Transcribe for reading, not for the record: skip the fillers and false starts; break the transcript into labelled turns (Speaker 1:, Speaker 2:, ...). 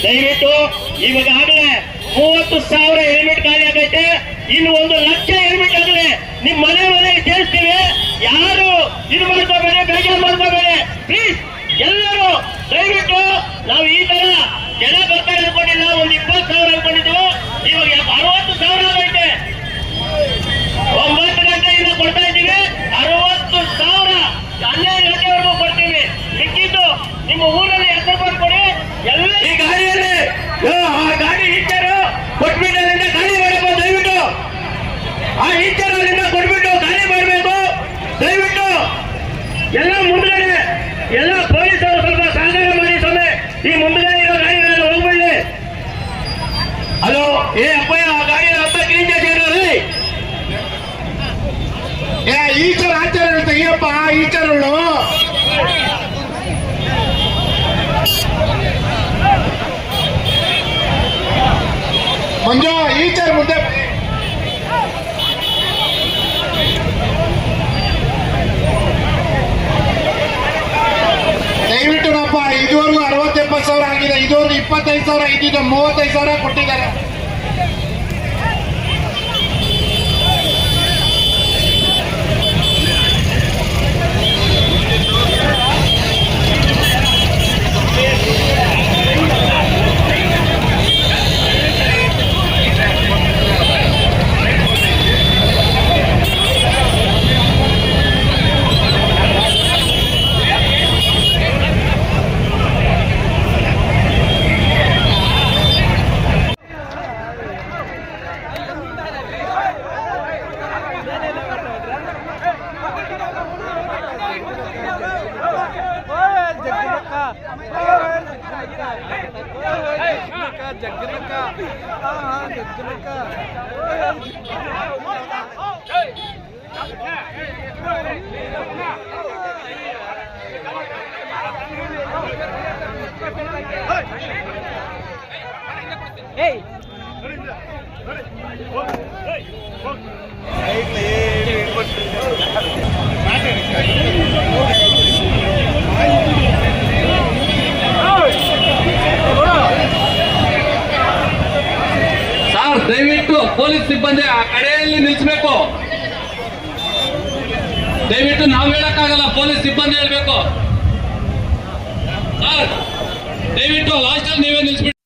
Speaker 1: ದಯವಿಟ್ಟು ಇವಾಗಲೇ 30,000 ಹೆಲ್ಮೆಟ್ ಖಾಲಿ ಆಗೈತೆ. ಇನ್ನು 1,00,000 ಹೆಲ್ಮೆಟ್ ಆಗಲಿ ನಿಮ್ ಮನೆಗೆ ಸೇರಿಸ್ತೀವಿ. ಯಾರು ಇದು ಮಾಡ್ಕೋಬೇಡಿ, ಬೇಜಾರು ಮಾಡ್ಕೋಬೇಡಿ ಪ್ಲೀಸ್. ಎಲ್ಲರೂ ದಯವಿಟ್ಟು ನಾವು ಈ ತರ ಜನ ಬರ್ತಾರೆ ಅನ್ಕೊಂಡಿಲ್ಲ, 20,000 ಅನ್ಕೊಂಡಿದ್ವು. ಇವಾಗ 60,000 ಆಗೈತೆ. 9 ಗಂಟೆಯಿಂದ ಕೊಡ್ತಾ ಇದ್ದೀವಿ. 60,000 12 ಗಂಟೆವರೆಗೂ ಕೊಡ್ತೀವಿ. ಮಿಕ್ಕಿದ್ದು ನಿಮ್ಮ ಊರಲ್ಲಿ ಹೆಸರು ಬರ್ಕೊಡಿ. ಎಲ್ಲ ಈ ಗಾಡಿಯಲ್ಲಿ ಆ ಗಾಡಿ ಈಚರು ಕೊಟ್ಬಿಟ್ಟಲ್ಲಿಂದ ಖಾಲಿ ಮಾಡಬೇಕು. ದಯವಿಟ್ಟು ಆ ಈಚರಲ್ಲಿಂದ ಕೊಟ್ಬಿಟ್ಟು ಖಾಲಿ ಮಾಡಬೇಕು. ದಯವಿಟ್ಟು ಎಲ್ಲ ಮುಂದ್ಗಡೆ ಎಲ್ಲ ಪೊಲೀಸರು ಸ್ವಲ್ಪ ಸಹಕಾರ ಮಾಡಿ. ಸ್ವಾಮಿ ಈ ಮುಂದ್ಗಡೆ ಇರೋ ಗಾಡಿಗಳೆಲ್ಲ ಹೋಗ್ಬಿಡ್ಲಿ. ಹಲೋ ಏ ಅಪ್ಪಯ್ಯ, ಆ ಗಾಡಿ ಹಬ್ಬ ಕ್ಲೀನ್ చేయండి.
Speaker 2: ಈಚರ್ ಆಚಾರ ತೆಗಿಯಪ್ಪ. ಈಚರಳು ಮಂಜು ಈಚರ್ ಮುಂದೆ ದಯವಿಟ್ಟು ನಪ್ಪ. ಇದುವರೆಗೂ 60,000-70,000 ಆಗಿದೆ. ಇದುವರೆಗೂ 25,000 ಇದ್ದಿದ್ದು 35,000 ಕೊಟ್ಟಿದ್ದಾರೆ.
Speaker 3: ದಯವಿಟ್ಟು ಪೊಲೀಸ್ ಸಿಬ್ಬಂದಿ ಆ ಕಡೆಯಲ್ಲಿ ನಿಲ್ಲಿಸಬೇಕು. ದಯವಿಟ್ಟು ನಾವು ಹೇಳಕ್ಕಾಗಲ್ಲ, ಪೊಲೀಸ್ ಸಿಬ್ಬಂದಿ ಹೇಳ್ಬೇಕು. ಸರ್ ದಯವಿಟ್ಟು ಲಾಸ್ಟ್ ಅಲ್ಲಿ ನೀವೇ ನಿಲ್ಲಿಸ್ಬಿಟ್ಟು